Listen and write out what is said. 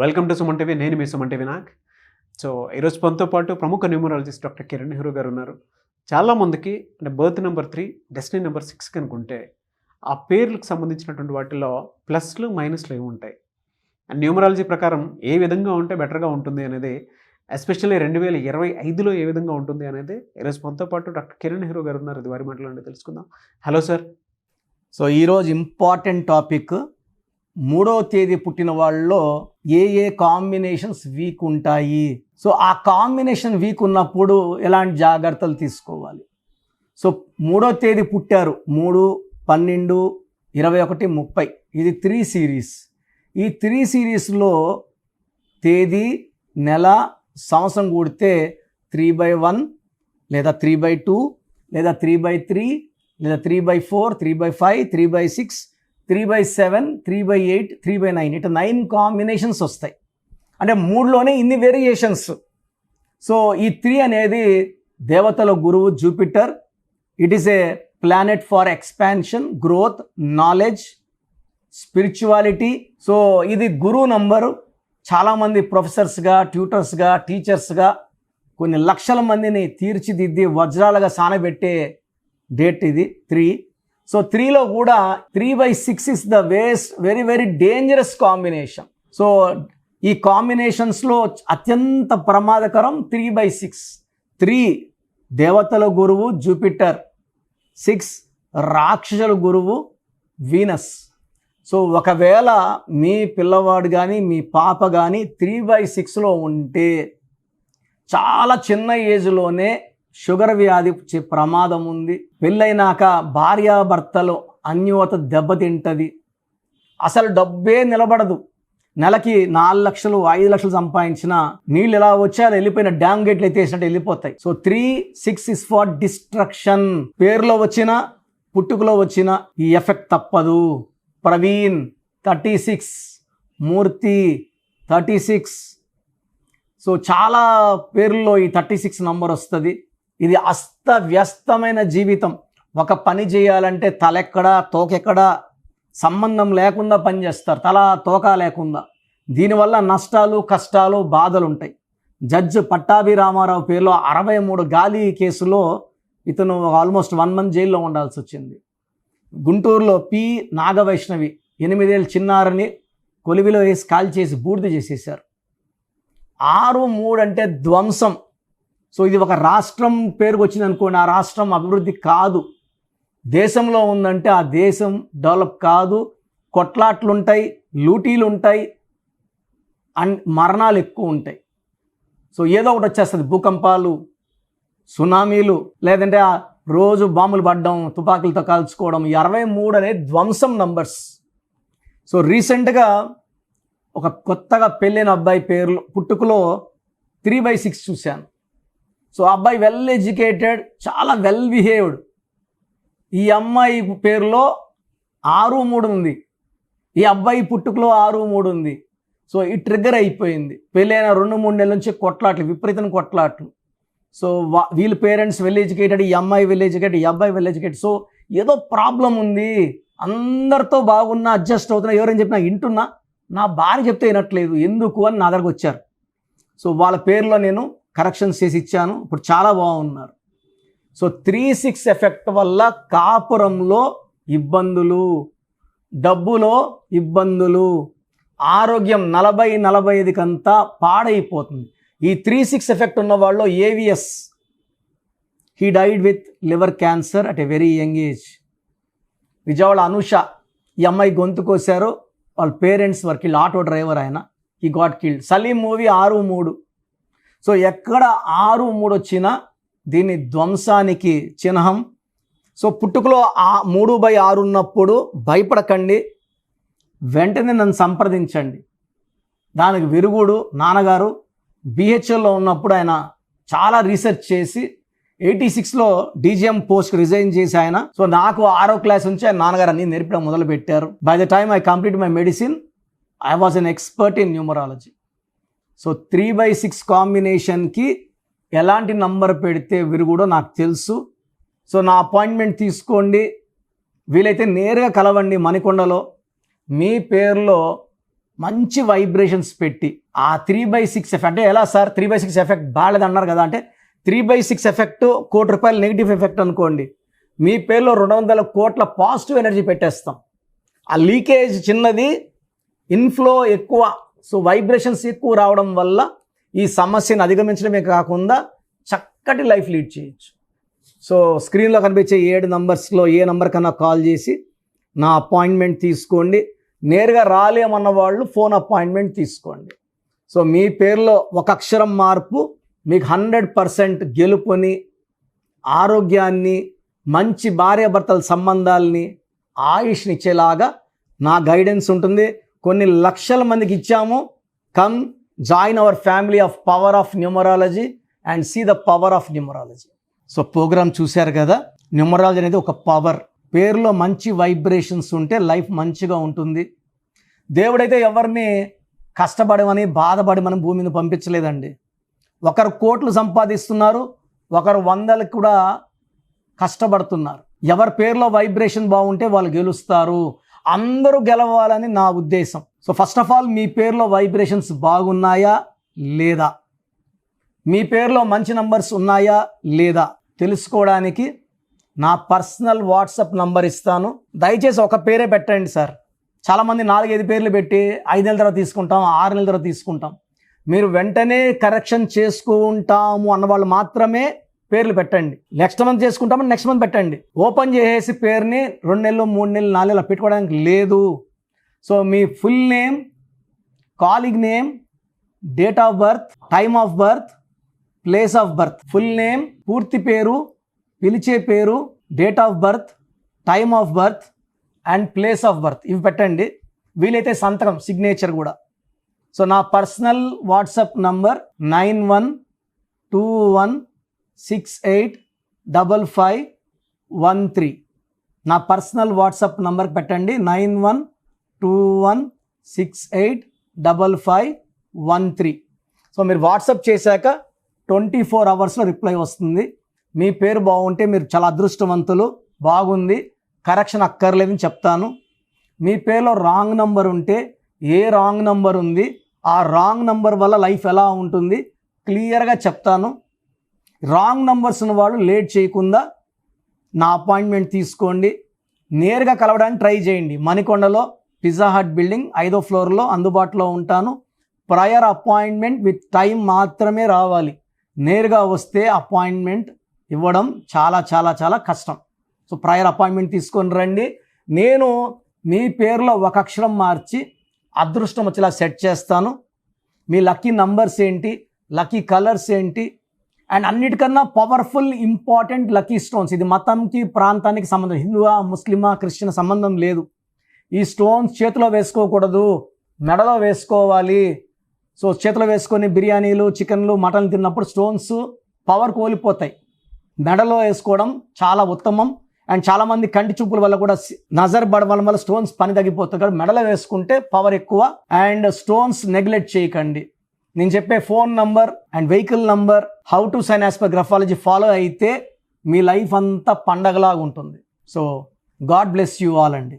Welcome to Suman TV. నేను మీ Suman TV Nag. So ఈరోజు మనతో పాటు ప్రముఖ న్యూమరాలజిస్ట్ డాక్టర్ కిరణ్ నెహ్రూ గారు ఉన్నారు. చాలామందికి అంటే బర్త్ నెంబర్ 3, డెస్టినీ నెంబర్ 6 కనుకుంటే ఆ పేర్లకు సంబంధించినటువంటి వాటిలో ప్లస్లు మైనస్లు ఏమి ఉంటాయి, అండ్ న్యూమరాలజీ ప్రకారం ఏ విధంగా ఉంటే బెటర్గా ఉంటుంది అనేది, ఎస్పెషల్లీ 2025లో ఏ విధంగా ఉంటుంది అనేది ఈరోజు మనతో పాటు డాక్టర్ కిరణ్ నెహ్రూ గారు ఉన్నారు. ఇది వారి మాటలు తెలుసుకుందాం. Hello sir. సో ఈరోజు ఇంపార్టెంట్ టాపిక్, 3వ తేదీ పుట్టిన వాళ్ళలో ఏ కాంబినేషన్స్ వీక్ ఉంటాయి. సో ఆ కాంబినేషన్ వీక్ ఉన్నప్పుడు ఎలాంటి జాగ్రత్తలు తీసుకోవాలి. సో 3వ తేదీ పుట్టారు, 3, 12, 21, 30. ఇది 3 సిరీస్. ఈ 3 సిరీస్లో తేదీ, నెల, సంవత్సరం కూడితే 3/1 లేదా 3/2 లేదా 3/3 లేదా 3/4, 3/5, 3/6, 3/7, 3/8, 3/9. ఇట్లా 9 కాంబినేషన్స్ వస్తాయి. అంటే 3లోనే ఇన్ని వేరియేషన్స్. సో ఈ 3 అనేది దేవతల గురువు Jupiter. It is a planet for expansion, growth, knowledge, spirituality. So ఇది గురువు నంబరు. చాలామంది ప్రొఫెసర్స్గా, ట్యూటర్స్గా, టీచర్స్గా కొన్ని లక్షల మందిని తీర్చిదిద్ది వజ్రాలుగా సానబెట్టే డేట్ ఇది 3. సో 3లో కూడా 3/6 is the very dangerous combination. So ఈ కాంబినేషన్స్లో అత్యంత ప్రమాదకరం 3/6. 3 దేవతల గురువు జూపిటర్, 6 రాక్షసుల గురువు వీనస్. సో ఒకవేళ మీ పిల్లవాడు కానీ మీ పాప కానీ 3/6లో ఉంటే చాలా చిన్న ఏజ్లోనే షుగర్ వ్యాధి వచ్చే ప్రమాదం ఉంది. పెళ్ళైనాక భార్యాభర్తలు అన్యోన్యత దెబ్బతింటుంది. అసలు డబ్బే నిలబడదు. నెలకి 4 లక్షలు 5 లక్షలు సంపాదించిన నీళ్ళు ఎలా వచ్చా వెళ్ళిపోయిన డ్యామ్ గేట్లు ఎత్తేసినట్టు వెళ్ళిపోతాయి. So 3/6 is for destruction. పేరులో వచ్చిన, పుట్టుకలో వచ్చిన ఈ ఎఫెక్ట్ తప్పదు. ప్రవీణ్ 36, మూర్తి 36. సో చాలా పేర్లలో ఈ 36 నంబర్ వస్తుంది. ఇది అస్తవ్యస్తమైన జీవితం. ఒక పని చేయాలంటే తలెక్కడా తోకెక్కడా సంబంధం లేకుండా పనిచేస్తారు, తల తోక లేకుండా. దీనివల్ల నష్టాలు, కష్టాలు, బాధలు ఉంటాయి. జడ్జ్ పట్టాభి రామారావు పేరులో 63 గాలి కేసులో ఇతను ఆల్మోస్ట్ 1 month జైల్లో ఉండాల్సి వచ్చింది. గుంటూరులో పి నాగవైష్ణవి 8 ఏళ్ళ చిన్నారని కొలివిలో వేసి కాల్ చేసి బూడిద చేసేసారు. 6/3 అంటే ధ్వంసం. సో ఇది ఒక రాష్ట్రం పేరుకు వచ్చింది అనుకోండి, ఆ రాష్ట్రం అభివృద్ధి కాదు. దేశంలో ఉందంటే ఆ దేశం డెవలప్ కాదు. కొట్లాట్లు ఉంటాయి, లూటీలు ఉంటాయి, అండ్ మరణాలు ఎక్కువ ఉంటాయి. సో ఏదో ఒకటి వచ్చేస్తుంది, భూకంపాలు, సునామీలు, లేదంటే రోజు బాంబులు పడడం, తుపాకులతో కాల్చుకోవడం. 23 అనేది ధ్వంసం నంబర్స్. సో రీసెంట్గా ఒక కొత్తగా పెళ్ళైన అబ్బాయి పేర్లు పుట్టుకలో 3/6 చూశాను. సో అబ్బాయి వెల్ ఎడ్యుకేటెడ్, చాలా వెల్ బిహేవ్డ్. ఈ అమ్మాయి పేరులో 6/3 ఉంది. ఈ అబ్బాయి పుట్టుకలో 6/3 ఉంది. సో ఈ ట్రిగ్గర్ అయిపోయింది. పెళ్ళైన 2-3 నెలల నుంచి కొట్లాట్లు, విపరీతం కొట్లాట్లు. సో వీళ్ళ పేరెంట్స్ వెల్ ఎడ్యుకేటెడ్, ఈ అమ్మాయి వెల్ ఎడ్యుకేటెడ్, ఈ అబ్బాయి వెల్ ఎడ్యుకేటెడ్. సో ఏదో ప్రాబ్లం ఉంది. అందరితో బాగున్నా, అడ్జస్ట్ అవుతున్నా, ఎవరైనా చెప్పినా వింటున్నా, నా భార్య చెప్తే వినట్లేదు ఎందుకు అని నా దగ్గరకు వచ్చారు. సో వాళ్ళ పేరులో నేను కరెక్షన్స్ చేసి ఇచ్చాను. ఇప్పుడు చాలా బాగున్నారు. సో 3/6 ఎఫెక్ట్ వల్ల కాపురంలో ఇబ్బందులు, డబ్బులో ఇబ్బందులు, ఆరోగ్యం 40-45 కంతా పాడైపోతుంది. ఈ 3/6 ఎఫెక్ట్ ఉన్న వాళ్ళు AVS, he died with liver cancer at a very young age. Vijayawada Anusha, ఈ అమ్మాయి గొంతు కోసారు. వాళ్ళ పేరెంట్స్ వరకు ఆటో డ్రైవర్, ఆయన he got killed. Salim movie 6/3. So ఎక్కడ 6/3 వచ్చినా దీన్ని ధ్వంసానికి చిహ్నం. సో పుట్టుకలో 3/6 ఉన్నప్పుడు భయపడకండి, వెంటనే నన్ను సంప్రదించండి. దానికి విరుగుడు నాన్నగారు బిహెచ్ఎల్లో ఉన్నప్పుడు ఆయన చాలా రీసెర్చ్ చేసి 86లో డీజీఎం పోస్ట్ రిజైన్ చేసి ఆయన, సో నాకు 6వ క్లాస్ నుంచి ఆయన నాన్నగారు అన్ని నేర్పడం మొదలు పెట్టారు. By the time I complete my medicine, I was an expert in numerology. So 3/6 కాంబినేషన్కి ఎలాంటి నంబర్ పెడితే విరుగుడో నాకు తెలుసు. సో నా అపాయింట్మెంట్ తీసుకోండి, వీలైతే నేరుగా కలవండి మణికొండలో. మీ పేరులో మంచి వైబ్రేషన్స్ పెట్టి ఆ 3/6 ఎఫెక్ట్ అంటే ఎలా సార్ 3/6 ఎఫెక్ట్ బాగాలేదు అన్నారు కదా అంటే 3/6 ఎఫెక్ట్ ₹1,00,00,000 నెగిటివ్ ఎఫెక్ట్ అనుకోండి, మీ పేరులో 200 కోట్ల పాజిటివ్ ఎనర్జీ పెట్టేస్తాం. ఆ లీకేజ్ చిన్నది, ఇన్ఫ్లో ఎక్కువ. సో వైబ్రేషన్స్ ఎక్కువ రావడం వల్ల ఈ సమస్యను అధిగమించడమే కాకుండా చక్కటి లైఫ్ లీడ్ చేయొచ్చు. సో స్క్రీన్లో కనిపించే 7 నంబర్స్లో ఏ నంబర్ కన్నా కాల్ చేసి నా అపాయింట్మెంట్ తీసుకోండి. నేరుగా రాలేమన్న వాళ్ళు ఫోన్ అపాయింట్మెంట్ తీసుకోండి. సో మీ పేరులో ఒక అక్షరం మార్పు మీకు 100% గెలుపుని, ఆరోగ్యాన్ని, మంచి భార్యాభర్తల సంబంధాలని, ఆయుష్ని ఇచ్చేలాగా నా గైడెన్స్ ఉంటుంది. కొన్ని లక్షల మందికి ఇచ్చాము. Come join our family of power of numerology and see the power of numerology. So programme చూశారు కదా, న్యూమరాలజీ అనేది ఒక పవర్. పేరులో మంచి వైబ్రేషన్స్ ఉంటే లైఫ్ మంచిగా ఉంటుంది. దేవుడైతే ఎవరిని కష్టపడమని బాధపడమని భూమి మీద పంపించలేదండి. ఒకరు కోట్లు సంపాదిస్తున్నారు, ఒకరు 100లకు కూడా కష్టపడుతున్నారు. ఎవరి పేరులో వైబ్రేషన్ బాగుంటే వాళ్ళు గెలుస్తారు. అందరూ గెలవాలని నా ఉద్దేశం. సో ఫస్ట్ ఆఫ్ ఆల్ మీ పేరులో వైబ్రేషన్స్ బాగున్నాయా లేదా, మీ పేరులో మంచి నంబర్స్ ఉన్నాయా లేదా తెలుసుకోవడానికి నా పర్సనల్ వాట్సాప్ నంబర్ ఇస్తాను. దయచేసి ఒక పేరే పెట్టండి సార్. చాలామంది 4-5 పేర్లు పెట్టి 5 నెలల తర్వాత తీసుకుంటాం, 6 నెలల తర్వాత తీసుకుంటాం. మీరు వెంటనే కరెక్షన్ చేసుకుంటాము అన్నవాళ్ళు మాత్రమే పేర్లు పెట్టండి. నెక్స్ట్ మంత్ చేసుకుంటామని నెక్స్ట్ మంత్ పెట్టండి. ఓపెన్ చేసేసి పేరుని 2 నెలలు 3 నెలలు 4 నెలలు పెట్టుకోవడానికి లేదు. సో మీ full name, calling name, date of birth, time of birth, place of birth, full name, పూర్తి పేరు, పిలిచే పేరు, date of birth, time of birth and place of birth ఇవి పెట్టండి. వీలైతే సంతకం, సిగ్నేచర్ కూడా. సో నా పర్సనల్ వాట్సాప్ నంబర్ 9121685513. నా పర్సనల్ వాట్సాప్ నంబర్కి పెట్టండి 9121685513. సో మీరు వాట్సాప్ చేశాక 24 అవర్స్లో రిప్లై వస్తుంది. మీ పేరు బాగుంటే మీరు చాలా అదృష్టవంతులు, బాగుంది, కరెక్షన్ అక్కర్లేదని చెప్తాను. మీ పేరులో రాంగ్ నంబర్ ఉంటే ఏ రాంగ్ నంబర్ ఉంది, ఆ రాంగ్ నంబర్ వల్ల లైఫ్ ఎలా ఉంటుంది క్లియర్గా చెప్తాను. రాంగ్ నంబర్స్ ఉన్న వాళ్ళు లేట్ చేయకుండా నా అపాయింట్మెంట్ తీసుకోండి. నేరుగా కలవడానికి ట్రై చేయండి. మణికొండలో పిజ్జా హట్ బిల్డింగ్ 5వ ఫ్లోర్లో అందుబాటులో ఉంటాను. ప్రయర్ అపాయింట్మెంట్ విత్ టైం మాత్రమే రావాలి. నేరుగా వస్తే అపాయింట్మెంట్ ఇవ్వడం చాలా చాలా చాలా కష్టం. సో ప్రయర్ అపాయింట్మెంట్ తీసుకొని రండి. నేను మీ పేరులో ఒక అక్షరం మార్చి అదృష్టం వచ్చేలా సెట్ చేస్తాను. మీ లక్కీ నంబర్స్ ఏంటి, లక్కీ కలర్స్ ఏంటి, అండ్ అన్నిటికన్నా పవర్ఫుల్ ఇంపార్టెంట్ లక్కీ స్టోన్స్. ఇది మతంకి ప్రాంతానికి సంబంధం, హిందువా ముస్లిమా క్రిస్టియన్ సంబంధం లేదు. ఈ స్టోన్స్ చేతిలో వేసుకోకూడదు, మెడలో వేసుకోవాలి. సో చేతిలో వేసుకొని బిర్యానీలు, చికెన్లు, మటన్లు తిన్నప్పుడు స్టోన్స్ పవర్ కోల్పోతాయి. మెడలో వేసుకోవడం చాలా ఉత్తమం. అండ్ చాలామంది కంటి చూపుల వల్ల కూడా నజర్ పడడం వల్ల స్టోన్స్ పని తగ్గిపోతుంది. కాబట్టి మెడలో వేసుకుంటే పవర్ ఎక్కువ. అండ్ స్టోన్స్ నెగ్లెక్ట్ చేయకండి. నేను చెప్పే phone number and vehicle number, how to sign as per graphology follow అయితే మీ లైఫ్ అంతా పండగలాగా ఉంటుంది. So god bless you all అండి.